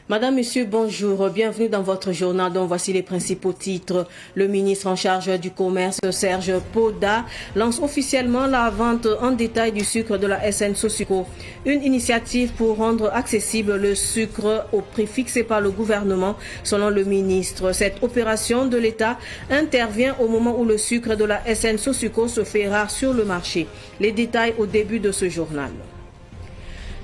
Madame, Monsieur, bonjour. Bienvenue dans votre journal dont voici les principaux titres. Le ministre en charge du commerce, Serge Poda, lance officiellement la vente en détail du sucre de la SN Sosuco. Une initiative pour rendre accessible le sucre au prix fixé par le gouvernement, selon le ministre. Cette opération de l'État intervient au moment où le sucre de la SN Sosuco se fait rare sur le marché. Les détails au début de ce journal.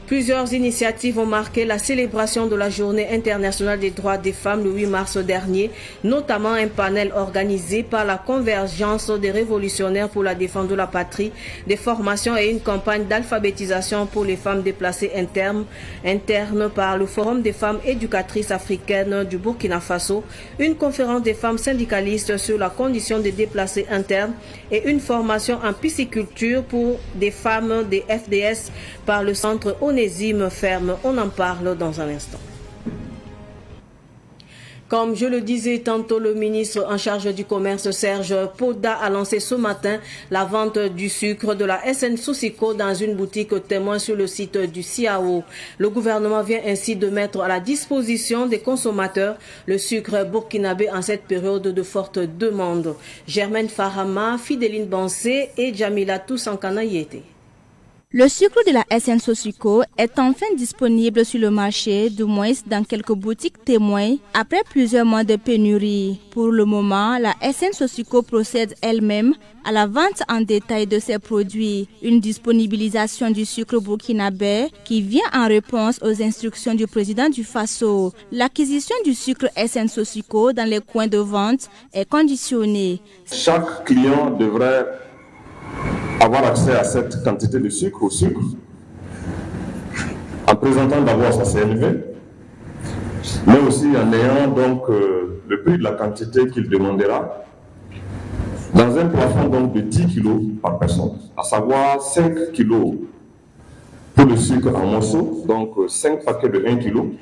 Plusieurs initiatives ont marqué la célébration de la Journée internationale des droits des femmes le 8 mars dernier, notamment un panel organisé par la Convergence des révolutionnaires pour la défense de la patrie, des formations et une campagne d'alphabétisation pour les femmes déplacées internes par le Forum des femmes éducatrices africaines du Burkina Faso, une conférence des femmes syndicalistes sur la condition des déplacés internes et une formation en pisciculture pour des femmes des FDS par le centre Onésime Ferme. On en parle dans un instant. Comme je le disais tantôt, le ministre en charge du commerce, Serge Poda, a lancé ce matin la vente du sucre de la SN Sosuco dans une boutique témoin sur le site du CIAO. Le gouvernement vient ainsi de mettre à la disposition des consommateurs le sucre burkinabé en cette période de forte demande. Germaine Farama, Fideline Bansé et Jamila Toussankana Yete. Le sucre de la SN Sosuco est enfin disponible sur le marché, du moins dans quelques boutiques témoins, après plusieurs mois de pénurie. Pour le moment, la SN Sosuco procède elle-même à la vente en détail de ses produits. Une disponibilisation du sucre burkinabé qui vient en réponse aux instructions du président du Faso. L'acquisition du sucre SN Sosuco dans les coins de vente est conditionnée. Chaque client devrait avoir accès à cette quantité de sucre, au sucre, en présentant d'abord sa CNV, mais aussi en ayant donc le prix de la quantité qu'il demandera, dans un plafond donc de 10 kg par personne, à savoir 5 kg pour le sucre en morceaux, donc 5 paquets de 1 kg,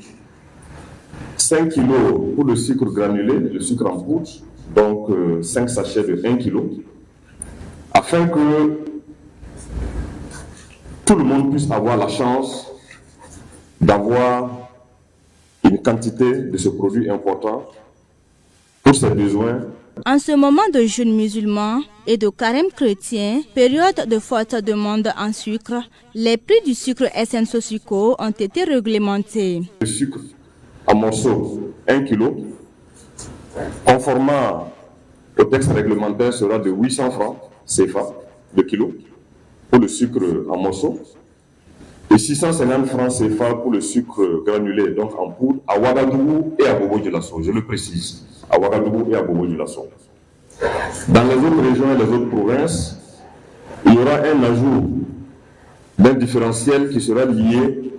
5 kg pour le sucre granulé, le sucre en poudre, donc 5 sachets de 1 kg, afin que tout le monde puisse avoir la chance d'avoir une quantité de ce produit important pour ses besoins. En ce moment de jeûne musulman et de carême chrétien, période de forte demande en sucre, les prix du sucre SN Sosuco ont été réglementés. Le sucre en morceaux 1 kg, conformément au texte réglementaire, sera de 800 francs CFA de kilo pour le sucre en morceaux et 650 francs CFA pour le sucre granulé, donc en poudre, à Ouagadougou et à Bobo-Dioulasso, je le précise, à Ouagadougou et à Bobo-Dioulasso. Dans les autres régions et les autres provinces, il y aura un ajout d'un différentiel qui sera lié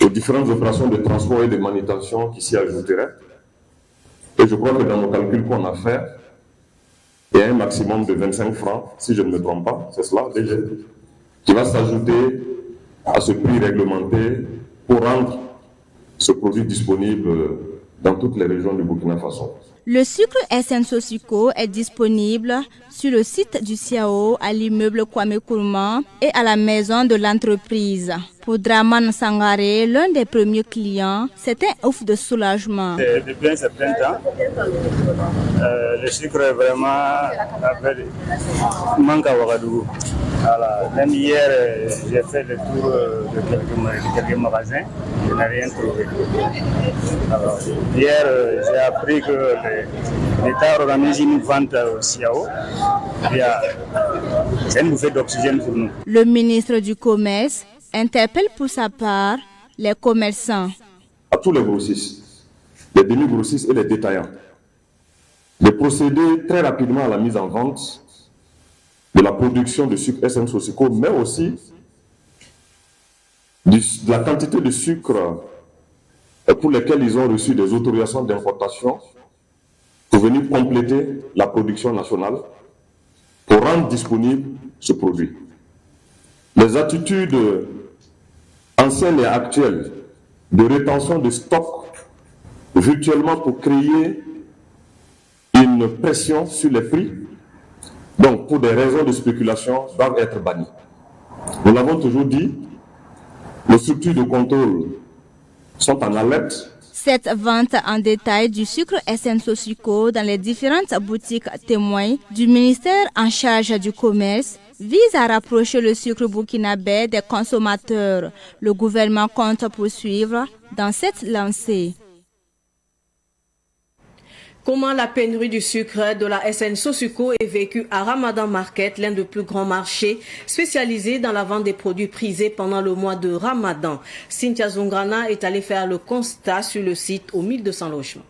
aux différentes opérations de transport et de manutention qui s'y ajouteraient. Et je crois que dans nos calculs qu'on a fait, il y a un maximum de 25 francs, si je ne me trompe pas, c'est cela déjà, qui va s'ajouter à ce prix réglementé pour rendre ce produit disponible dans toutes les régions du Burkina Faso. Le sucre SN Sosuco est disponible sur le site du CIAO, à l'immeuble Kwame Nkrumah et à la maison de l'entreprise. Pour Draman Sangaré, l'un des premiers clients, c'est un ouf de soulagement. Depuis un certain temps, le sucre est vraiment manque à Ouagadougou. Voilà. Même hier, j'ai fait le tour de quelques magasins, je n'ai rien trouvé. Alors, hier, j'ai appris que l'État organise une vente au CIAO. C'est une bouffée d'oxygène pour nous. Le ministre du Commerce interpelle pour sa part les commerçants. À tous les grossistes, les demi-grossistes et les détaillants, de procéder très rapidement à la mise en vente de la production de sucre SN Sosuco, mais aussi de la quantité de sucre pour lesquels ils ont reçu des autorisations d'importation pour venir compléter la production nationale, pour rendre disponible ce produit. Les attitudes anciennes et actuelles de rétention de stock virtuellement pour créer une pression sur les prix, donc pour des raisons de spéculation, doivent être bannies. Nous l'avons toujours dit, les structures de contrôle sont en alerte Cette vente en détail du sucre SN Sosuco dans les différentes boutiques témoins du ministère en charge du commerce vise à rapprocher le sucre burkinabé des consommateurs. Le gouvernement compte poursuivre dans cette lancée. Comment la pénurie du sucre de la SN Sosuco est vécue à Ramadan Market, l'un des plus grands marchés spécialisés dans la vente des produits prisés pendant le mois de Ramadan. Cynthia Zungrana est allée faire le constat sur le site aux 1200 logements.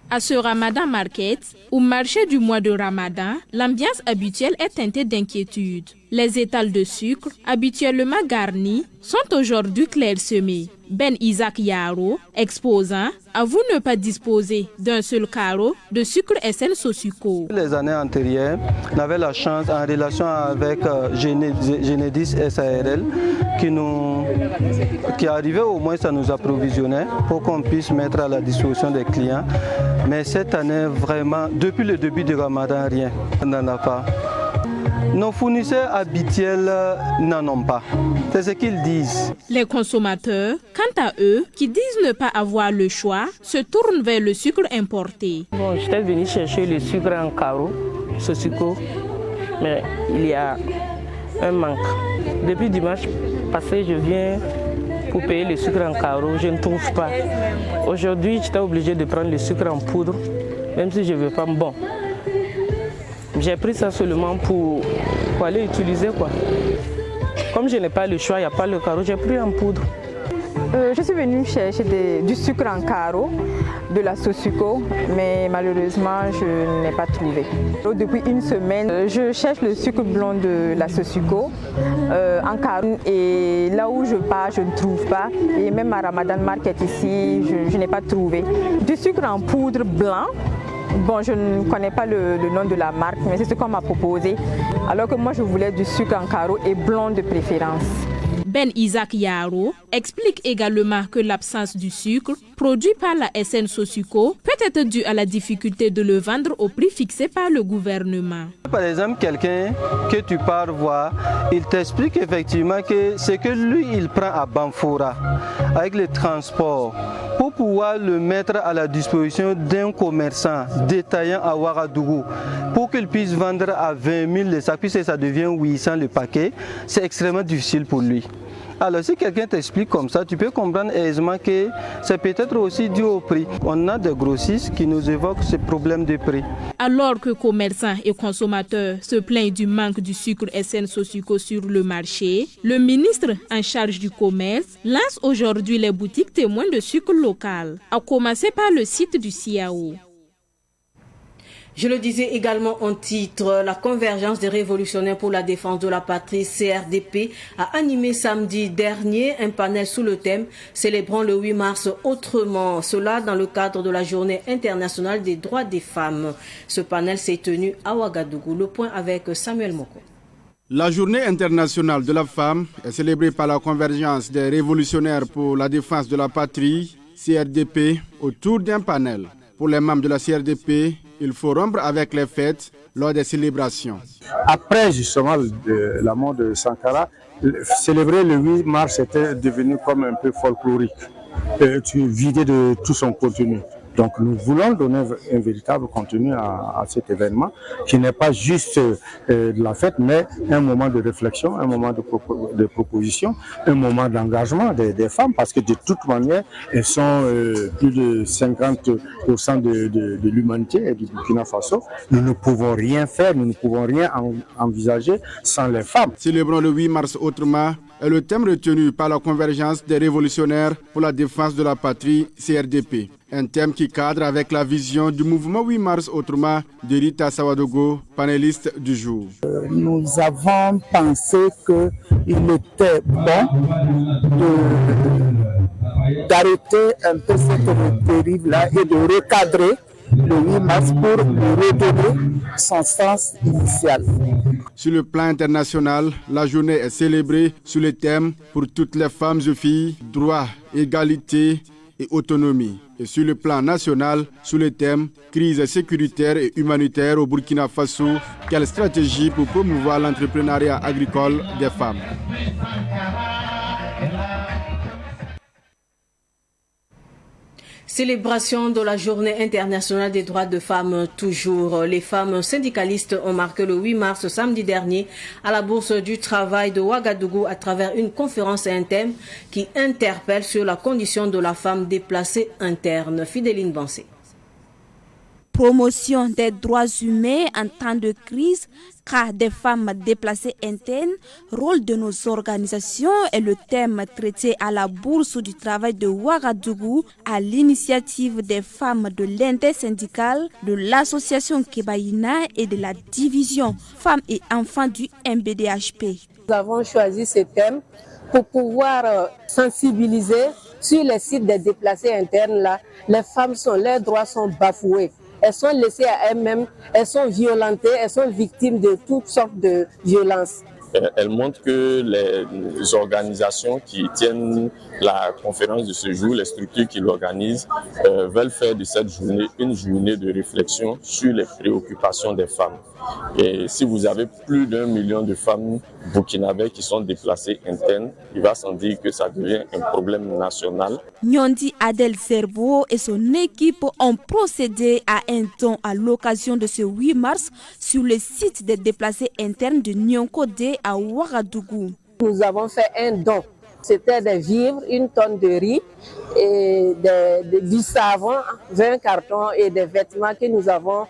À ce Ramadan Market, au marché du mois de Ramadan, l'ambiance habituelle est teintée d'inquiétude. Les étals de sucre, habituellement garnis, sont aujourd'hui clairsemés. Ben Isaac Yaro, exposant, avoue ne pas disposer d'un seul carreau de sucre SN Sosuco. Les années antérieures, on avait la chance en relation avec Genedis SARL qui arrivait au moins à nous approvisionner pour qu'on puisse mettre à la disposition des clients. Mais cette année, vraiment, depuis le début du Ramadan, rien, on n'en a pas. Nos fournisseurs habituels n'en ont pas. C'est ce qu'ils disent. Les consommateurs, quant à eux, qui disent ne pas avoir le choix, se tournent vers le sucre importé. Bon, j'étais venu chercher le sucre en carreau, ce sucre, mais il y a un manque. Depuis dimanche passé, je viens pour payer le sucre en carreau, je ne trouve pas. Aujourd'hui, j'étais obligé de prendre le sucre en poudre, même si je ne veux pas. Bon, j'ai pris ça seulement pour aller utiliser quoi. Comme je n'ai pas le choix, il n'y a pas le carreau, j'ai pris en poudre. Je suis venue chercher du sucre en carreau de la Sosuco, mais malheureusement je n'ai pas trouvé. Depuis une semaine, je cherche le sucre blanc de la Sosuco en carreau et là où je pars, je ne trouve pas. Et même à Ramadan Market ici, je n'ai pas trouvé. Du sucre en poudre blanc. Bon, je ne connais pas le nom de la marque, mais c'est ce qu'on m'a proposé. Alors que moi, je voulais du sucre en carreau et blanc de préférence. Ben Isaac Yaro explique également que l'absence du sucre produit par la SN Sosuco peut être due à la difficulté de le vendre au prix fixé par le gouvernement. Par exemple, quelqu'un que tu pars voir, il t'explique effectivement que c'est que lui, il prend à Banfora avec le transport pour pouvoir le mettre à la disposition d'un commerçant détaillant à Ouagadougou pour qu'il puisse vendre à 20 000 le sac, puisque ça devient 800 le paquet. C'est extrêmement difficile pour lui. Alors si quelqu'un t'explique comme ça, tu peux comprendre aisément que c'est peut-être aussi dû au prix. On a des grossistes qui nous évoquent ce problème de prix. Alors que commerçants et consommateurs se plaignent du manque du sucre SN Sosuco sur le marché, le ministre en charge du commerce lance aujourd'hui les boutiques témoins de sucre local, à commencer par le site du CIAO. Je le disais également en titre, la convergence des révolutionnaires pour la défense de la patrie, CRDP, a animé samedi dernier un panel sous le thème « Célébrons le 8 mars autrement ». Cela dans le cadre de la Journée internationale des droits des femmes. Ce panel s'est tenu à Ouagadougou. Le point avec Samuel Moko. La Journée internationale de la femme est célébrée par la convergence des révolutionnaires pour la défense de la patrie, CRDP, autour d'un panel. Pour les membres de la CRDP, il faut rompre avec les fêtes lors des célébrations. Après justement la mort de Sankara, célébrer le 8 mars était devenu comme un peu folklorique, vidé de tout son contenu. Donc nous voulons donner un véritable contenu à cet événement qui n'est pas juste de la fête, mais un moment de réflexion, un moment de proposition, un moment d'engagement des femmes, parce que de toute manière, elles sont plus de 50% de l'humanité et du Burkina Faso. Nous ne pouvons rien faire, nous ne pouvons rien envisager sans les femmes. Célébrons le 8 mars autrement est le thème retenu par la convergence des révolutionnaires pour la défense de la patrie, CRDP. Un thème qui cadre avec la vision du mouvement 8 mars autrement de Rita Sawadogo, panéliste du jour. Nous avons pensé qu'il était bon d'arrêter un peu cette dérive-là et de recadrer le 8 mars pour lui redonner son sens initial. Sur le plan international, la journée est célébrée sous le thème « Pour toutes les femmes et filles, droit, égalité et autonomie ». Et sur le plan national, sous le thème « Crise sécuritaire et humanitaire au Burkina Faso, quelle stratégie pour promouvoir l'entrepreneuriat agricole des femmes ?» Célébration de la Journée internationale des droits de femmes toujours. Les femmes syndicalistes ont marqué le 8 mars samedi dernier à la Bourse du Travail de Ouagadougou à travers une conférence interne qui interpelle sur la condition de la femme déplacée interne. Fidéline Bansé. Promotion des droits humains en temps de crise, cas des femmes déplacées internes, rôle de nos organisations est le thème traité à la Bourse du Travail de Ouagadougou à l'initiative des femmes de l'intersyndicale, de l'association Kebaïna et de la division femmes et enfants du MBDHP. Nous avons choisi ce thème pour pouvoir sensibiliser sur les sites des déplacés internes. Là, leurs droits sont bafoués. Elles sont laissées à elles-mêmes, elles sont violentées, elles sont victimes de toutes sortes de violences. Elle montre que les organisations qui tiennent la conférence de ce jour, les structures qui l'organisent, veulent faire de cette journée une journée de réflexion sur les préoccupations des femmes. Et si vous avez plus d'1 million de femmes burkinabées qui sont déplacées internes, il va sans dire que ça devient un problème national. Nyondi Adel Zerbo et son équipe ont procédé à un don à l'occasion de ce 8 mars sur le site des déplacés internes de Nyonkodé à Ouagadougou. Nous avons fait un don. C'était des vivres, 1 tonne de riz, et du savon, 20 cartons et des vêtements que nous avons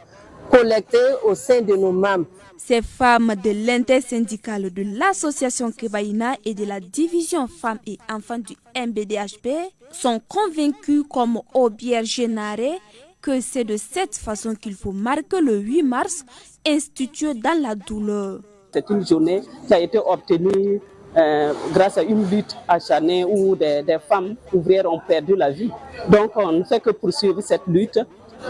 collectés au sein de nos membres. Ces femmes de l'intersyndicale de l'association Kebaïna et de la division femmes et enfants du MBDHP sont convaincues comme Obière Génaré que c'est de cette façon qu'il faut marquer le 8 mars, institué dans la douleur. C'est une journée qui a été obtenue grâce à une lutte acharnée où des femmes ouvrières ont perdu la vie. Donc on ne fait que poursuivre cette lutte.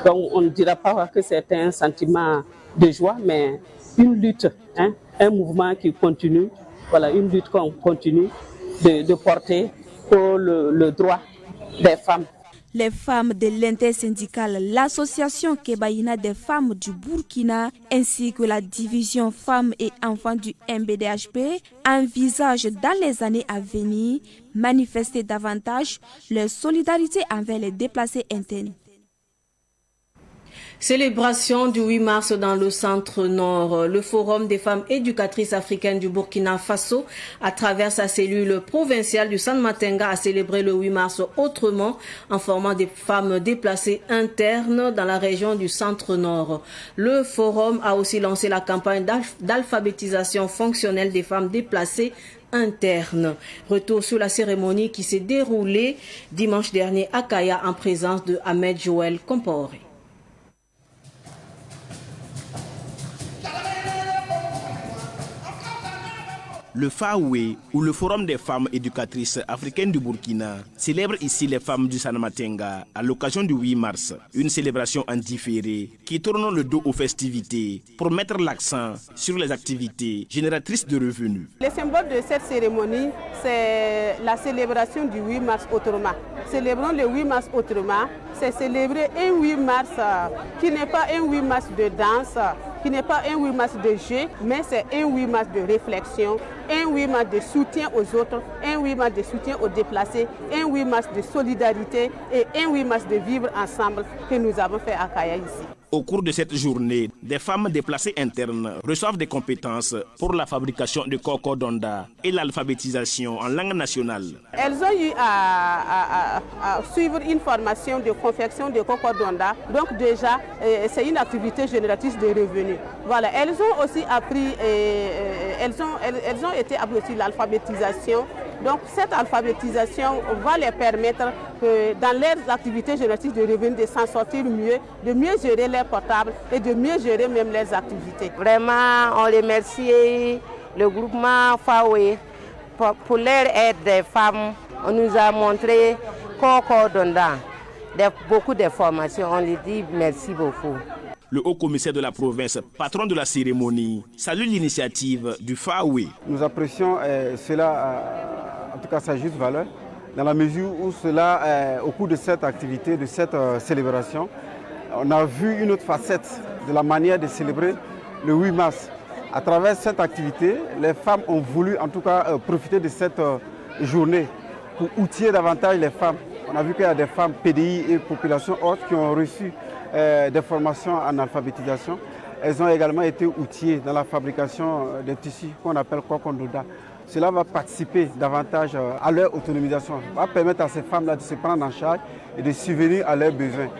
Donc on ne dira pas que c'est un sentiment de joie, mais une lutte, un mouvement qui continue, voilà, une lutte qu'on continue de porter pour le droit des femmes. Les femmes de l'intersyndicale, l'association Kebaïna des femmes du Burkina ainsi que la division femmes et enfants du MBDHP envisagent dans les années à venir manifester davantage leur solidarité envers les déplacés internes. Célébration du 8 mars dans le centre-nord. Le Forum des femmes éducatrices africaines du Burkina Faso, à travers sa cellule provinciale du San Matenga, a célébré le 8 mars autrement en formant des femmes déplacées internes dans la région du centre-nord. Le Forum a aussi lancé la campagne d'alphabétisation fonctionnelle des femmes déplacées interne. Retour sur la cérémonie qui s'est déroulée dimanche dernier à Kaya en présence de Ahmed Joël Comporé. Le FAWE, ou le Forum des femmes éducatrices africaines du Burkina, célèbre ici les femmes du San Matenga à l'occasion du 8 mars, une célébration en différé qui tourne le dos aux festivités pour mettre l'accent sur les activités génératrices de revenus. Le symbole de cette cérémonie, c'est la célébration du 8 mars autrement. Célébrons le 8 mars autrement, c'est célébrer un 8 mars qui n'est pas un 8 mars de danse, qui n'est pas un 8 mars de jeu, mais c'est un 8 mars de réflexion, un 8 mars de soutien aux autres, un 8 mars de soutien aux déplacés, un 8 mars de solidarité et un 8 mars de vivre ensemble que nous avons fait à Kaya ici. Au cours de cette journée, des femmes déplacées internes reçoivent des compétences pour la fabrication de coco donda et l'alphabétisation en langue nationale. Elles ont eu à suivre une formation de confection de coco donda. Donc déjà, c'est une activité génératrice de revenus. Voilà, elles ont aussi appris, elles ont été appris l'alphabétisation. Donc cette alphabétisation va les permettre dans leurs activités génératrices de revenus de s'en sortir mieux, de mieux gérer leurs portables et de mieux gérer même leurs activités. Vraiment, on remercie le groupement FAWE pour leur aide des femmes. On nous a montré Coco Donda, beaucoup de formations. On lui dit merci beaucoup. Le haut-commissaire de la province, patron de la cérémonie, salue l'initiative du FAWE. Nous apprécions cela, en tout cas sa juste valeur, dans la mesure où cela, au cours de cette activité, de cette célébration, on a vu une autre facette de la manière de célébrer le 8 mars. À travers cette activité, les femmes ont voulu en tout cas profiter de cette journée pour outiller davantage les femmes On a vu qu'il y a des femmes PDI et populations autres qui ont reçu des formations en alphabétisation. Elles ont également été outillées dans la fabrication des tissus qu'on appelle Kokondoda. Cela va participer davantage à leur autonomisation, va permettre à ces femmes-là de se prendre en charge et de subvenir à leurs besoins.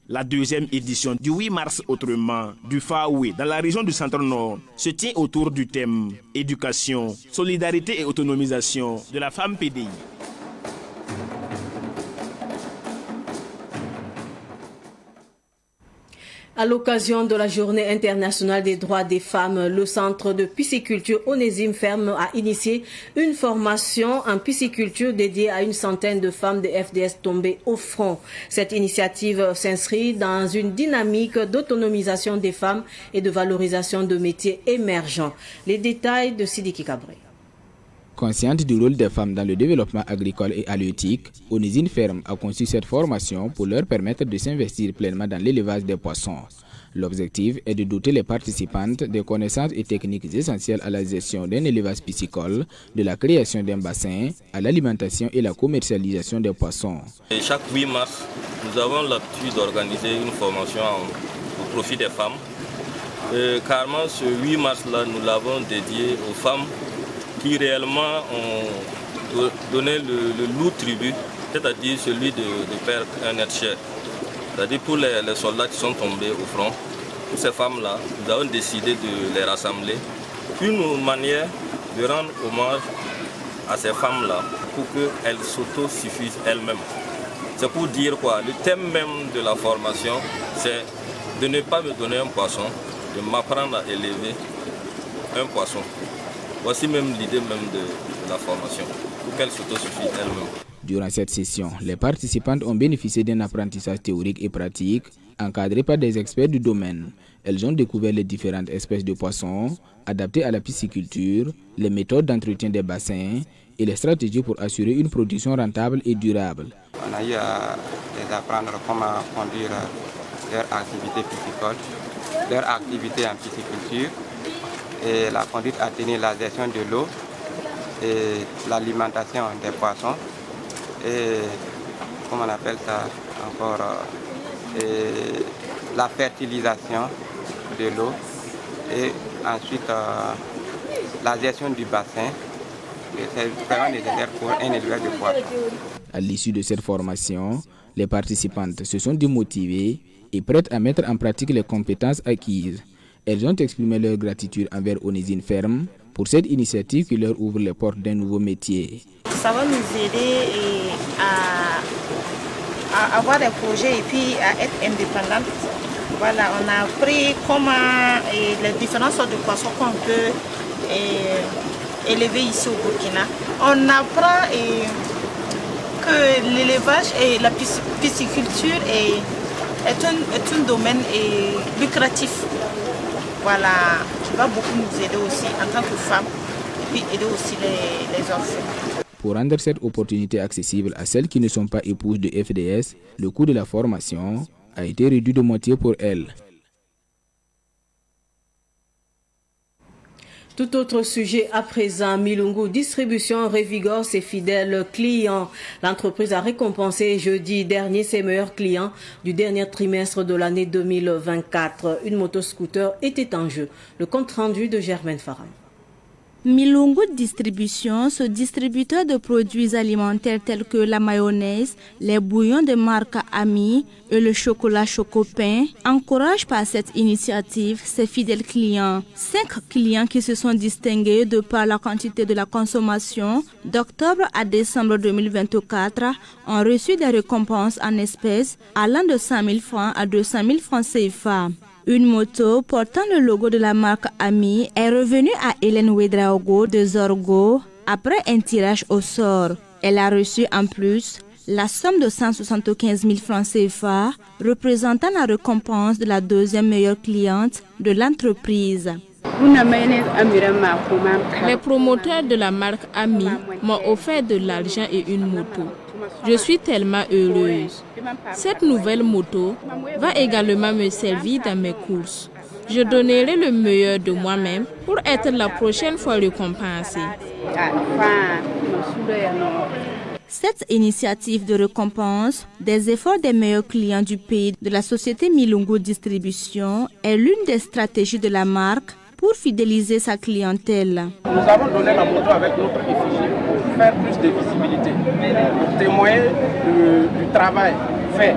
La deuxième édition du 8 mars autrement du Faoué dans la région du Centre-Nord se tient autour du thème éducation, solidarité et autonomisation de la femme PDI. À l'occasion de la Journée internationale des droits des femmes, le centre de pisciculture Onésime Ferme a initié une formation en pisciculture dédiée à une centaine de femmes de FDS tombées au front. Cette initiative s'inscrit dans une dynamique d'autonomisation des femmes et de valorisation de métiers émergents. Les détails de Sidiki Cabré. Consciente du rôle des femmes dans le développement agricole et halieutique, Onésime Ferme a conçu cette formation pour leur permettre de s'investir pleinement dans l'élevage des poissons. L'objectif est de doter les participantes de connaissances et techniques essentielles à la gestion d'un élevage piscicole, de la création d'un bassin, à l'alimentation et la commercialisation des poissons. Et chaque 8 mars, nous avons l'habitude d'organiser une formation au profit des femmes. Carrément, ce 8 mars-là, nous l'avons dédié aux femmes qui réellement ont donné le lourd tribut, c'est-à-dire celui de perdre un être cher. C'est-à-dire pour les soldats qui sont tombés au front, pour ces femmes-là, nous avons décidé de les rassembler. Une manière de rendre hommage à ces femmes-là pour qu'elles s'autosuffisent elles-mêmes. C'est pour dire quoi? Le thème même de la formation, c'est de ne pas me donner un poisson, de m'apprendre à élever un poisson. Voici même l'idée même de la formation, pour qu'elles s'autosuffisent elles-mêmes. Durant cette session, les participantes ont bénéficié d'un apprentissage théorique et pratique encadré par des experts du domaine. Elles ont découvert les différentes espèces de poissons adaptées à la pisciculture, les méthodes d'entretien des bassins et les stratégies pour assurer une production rentable et durable. On a eu à les apprendre comment conduire leur activité piscicole, leur activité en pisciculture, et la conduite à tenir la gestion de l'eau et l'alimentation des poissons et comment on appelle ça encore la fertilisation de l'eau et ensuite la gestion du bassin. C'est vraiment nécessaire pour un éleveur de poissons. À l'issue de cette formation, les participantes se sont démotivées et prêtes à mettre en pratique les compétences acquises. Elles ont exprimé leur gratitude envers Onésime Ferme pour cette initiative qui leur ouvre les portes d'un nouveau métier. Ça va nous aider à avoir des projets et puis à être indépendantes. Voilà, on a appris comment les différentes sortes de poissons qu'on peut élever ici au Burkina. On apprend que l'élevage et la pisciculture est un domaine lucratif. Voilà, qui va beaucoup nous aider aussi en tant que femmes et puis aider aussi les enfants. Pour rendre cette opportunité accessible à celles qui ne sont pas épouses de FDS, le coût de la formation a été réduit de moitié pour elles. Tout autre sujet à présent, Milungu Distribution revigore ses fidèles clients. L'entreprise a récompensé jeudi dernier ses meilleurs clients du dernier trimestre de l'année 2024. Une motoscooter était en jeu. Le compte rendu de Germaine Faram. Milungu Distribution, ce distributeur de produits alimentaires tels que la mayonnaise, les bouillons de marque Ami et le chocolat Chocopin, encourage par cette initiative ses fidèles clients. 5 clients qui se sont distingués de par la quantité de la consommation d'octobre à décembre 2024 ont reçu des récompenses en espèces allant de 100 000 francs à 200 000 francs CFA. Une moto portant le logo de la marque Ami est revenue à Hélène Ouedraogo de Zorgo après un tirage au sort. Elle a reçu en plus la somme de 175 000 francs CFA, représentant la récompense de la deuxième meilleure cliente de l'entreprise. Les promoteurs de la marque Ami m'ont offert de l'argent et une moto. Je suis tellement heureuse. Cette nouvelle moto va également me servir dans mes courses. Je donnerai le meilleur de moi-même pour être la prochaine fois récompensée. Cette initiative de récompense des efforts des meilleurs clients du pays de la société Milongo Distribution est l'une des stratégies de la marque pour fidéliser sa clientèle. Nous avons donné la moto avec notre effigie pour faire plus de visibilité, pour témoigner du travail fait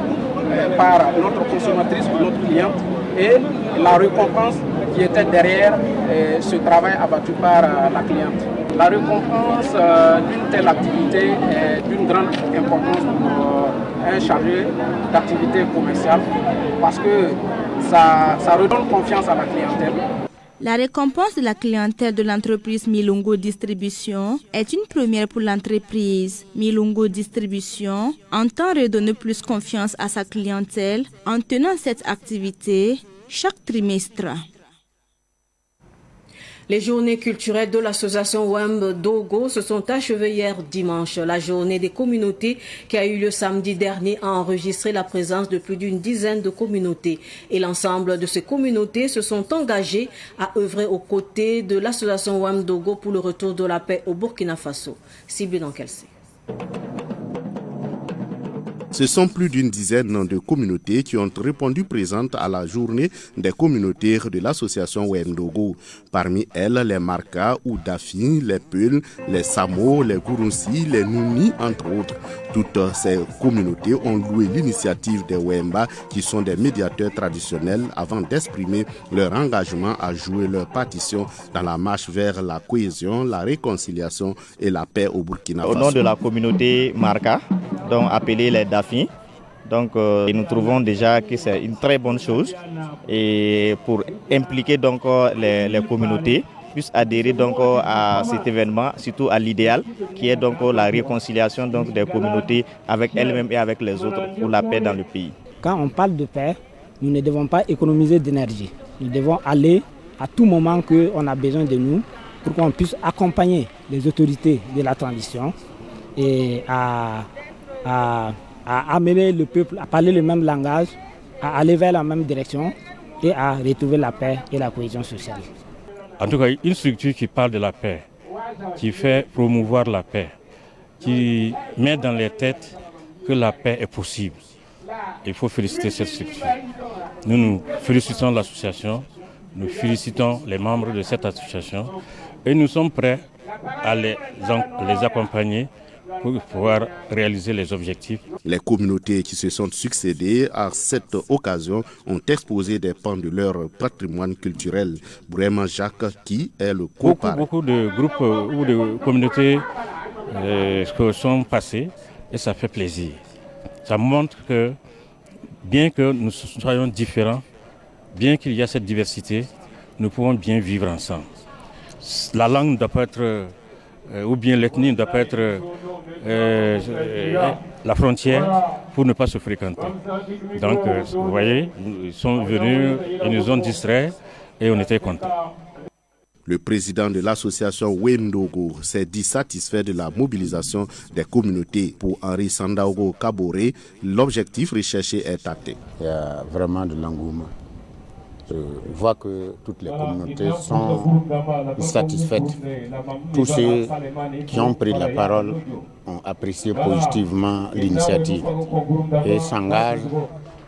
par notre consommatrice ou notre cliente et la récompense qui était derrière ce travail abattu par la cliente. La récompense d'une telle activité est d'une grande importance pour un chargé d'activité commerciale parce que ça redonne confiance à la clientèle. La récompense de la clientèle de l'entreprise Milongo Distribution est une première pour l'entreprise. Milongo Distribution entend redonner plus confiance à sa clientèle en tenant cette activité chaque trimestre. Les journées culturelles de l'association Wemb Dogo se sont achevées hier dimanche. La journée des communautés qui a eu lieu samedi dernier a enregistré la présence de plus d'une dizaine de communautés. Et l'ensemble de ces communautés se sont engagées à œuvrer aux côtés de l'association Wemb Dogo pour le retour de la paix au Burkina Faso. Ciblé dans Kelsey. Ce sont plus d'une dizaine de communautés qui ont répondu présentes à la journée des communautés de l'association Wendogo. Parmi elles, les Marka ou Dafi, les Peul, les Samo, les Gurunsi, les Nouni, entre autres. Toutes ces communautés ont loué l'initiative des Wemba, qui sont des médiateurs traditionnels, avant d'exprimer leur engagement à jouer leur partition dans la marche vers la cohésion, la réconciliation et la paix au Burkina Faso. Au nom de la communauté Marka, donc appelée les Dafi, donc nous trouvons déjà que c'est une très bonne chose et pour impliquer donc les communautés puissent adhérer donc à cet événement, surtout à l'idéal qui est donc la réconciliation donc des communautés avec elles-mêmes et avec les autres pour la paix dans le pays. Quand on parle de paix, nous ne devons pas économiser d'énergie. Nous devons aller à tout moment qu'on a besoin de nous pour qu'on puisse accompagner les autorités de la transition et à amener le peuple à parler le même langage, à aller vers la même direction et à retrouver la paix et la cohésion sociale. En tout cas, une structure qui parle de la paix, qui fait promouvoir la paix, qui met dans les têtes que la paix est possible. Il faut féliciter cette structure. Nous félicitons l'association, nous félicitons les membres de cette association et nous sommes prêts à les accompagner pour pouvoir réaliser les objectifs. Les communautés qui se sont succédées à cette occasion ont exposé des pans de leur patrimoine culturel. Vraiment Jacques, qui est le co-parrain. Beaucoup de groupes ou de communautés sont passés et ça fait plaisir. Ça montre que bien que nous soyons différents, bien qu'il y ait cette diversité, nous pouvons bien vivre ensemble. La langue ne doit pas être ou bien l'ethnie ne doit pas être la frontière pour ne pas se fréquenter. Donc, vous voyez, ils sont venus, ils nous ont distraits et on était contents. Le président de l'association Wendogo s'est dit satisfait de la mobilisation des communautés. Pour Henri Sandaogo Kaboré, l'objectif recherché est atteint. Il y a vraiment de l'engouement. Je vois que toutes les communautés sont satisfaites. Tous ceux qui ont pris la parole ont apprécié positivement l'initiative et s'engagent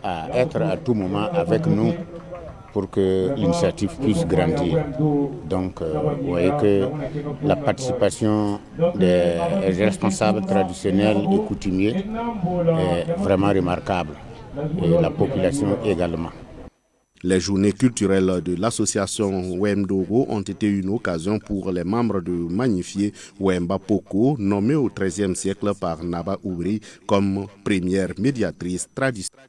à être à tout moment avec nous pour que l'initiative puisse grandir. Donc, vous voyez que la participation des responsables traditionnels et coutumiers est vraiment remarquable et la population également. Les journées culturelles de l'association Wemdogo ont été une occasion pour les membres de magnifier Wemba Poko, nommée au XIIIe siècle par Naba Ouri comme première médiatrice traditionnelle.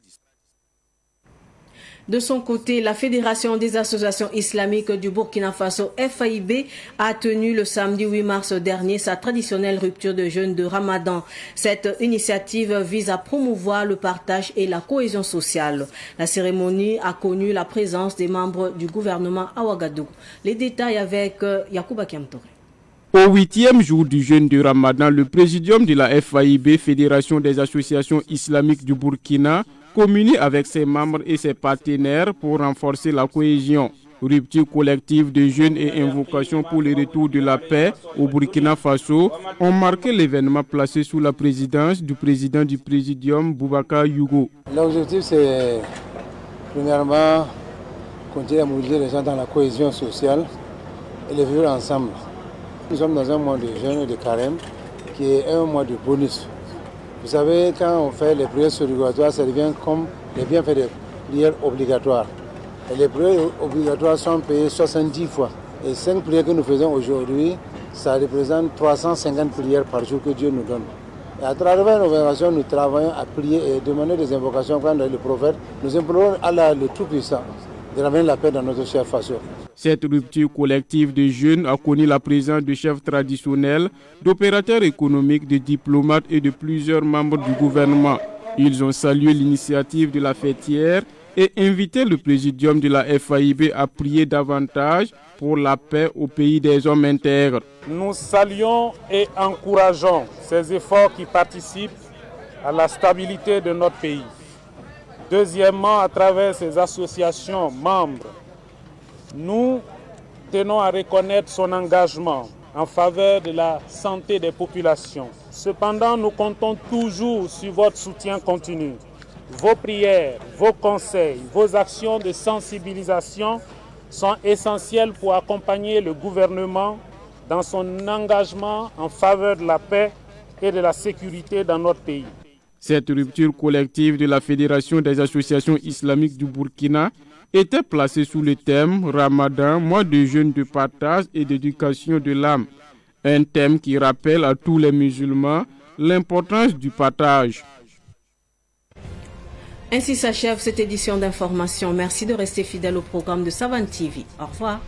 De son côté, la Fédération des associations islamiques du Burkina Faso, FAIB, a tenu le samedi 8 mars dernier sa traditionnelle rupture de jeûne de Ramadan. Cette initiative vise à promouvoir le partage et la cohésion sociale. La cérémonie a connu la présence des membres du gouvernement à Ouagadougou. Les détails avec Yacouba Kiamtore. Au 8e jour du jeûne de Ramadan, le présidium de la FAIB, Fédération des associations islamiques du Burkina, communie avec ses membres et ses partenaires pour renforcer la cohésion. Rupture collective de jeunes et invocation pour le retour de la paix au Burkina Faso ont marqué l'événement placé sous la présidence du président du Présidium, Boubacar Yougo. L'objectif, c'est premièrement continuer à mobiliser les gens dans la cohésion sociale et les vivre ensemble. Nous sommes dans un mois de jeûne et de carême qui est un mois de bonus. Vous savez, quand on fait les prières surrogatoires, ça devient comme les bienfaits des prières obligatoires. Et les prières obligatoires sont payées 70 fois. Et 5 prières que nous faisons aujourd'hui, ça représente 350 prières par jour que Dieu nous donne. Et à travers nos invocations, nous travaillons à prier et demander des invocations quand le prophète. Nous implorons Allah le Tout-Puissant de ramener la paix dans notre cher Faso. Cette rupture collective de jeunes a connu la présence de chefs traditionnels, d'opérateurs économiques, de diplomates et de plusieurs membres du gouvernement. Ils ont salué l'initiative de la fêtière et invité le présidium de la FAIB à prier davantage pour la paix au pays des hommes intègres. Nous saluons et encourageons ces efforts qui participent à la stabilité de notre pays. Deuxièmement, à travers ces associations membres, nous tenons à reconnaître son engagement en faveur de la santé des populations. Cependant, nous comptons toujours sur votre soutien continu. Vos prières, vos conseils, vos actions de sensibilisation sont essentielles pour accompagner le gouvernement dans son engagement en faveur de la paix et de la sécurité dans notre pays. Cette rupture collective de la Fédération des associations islamiques du Burkina était placée sous le thème Ramadan, mois de jeûne de partage et d'éducation de l'âme. Un thème qui rappelle à tous les musulmans l'importance du partage. Ainsi s'achève cette édition d'information. Merci de rester fidèle au programme de Savane TV. Au revoir.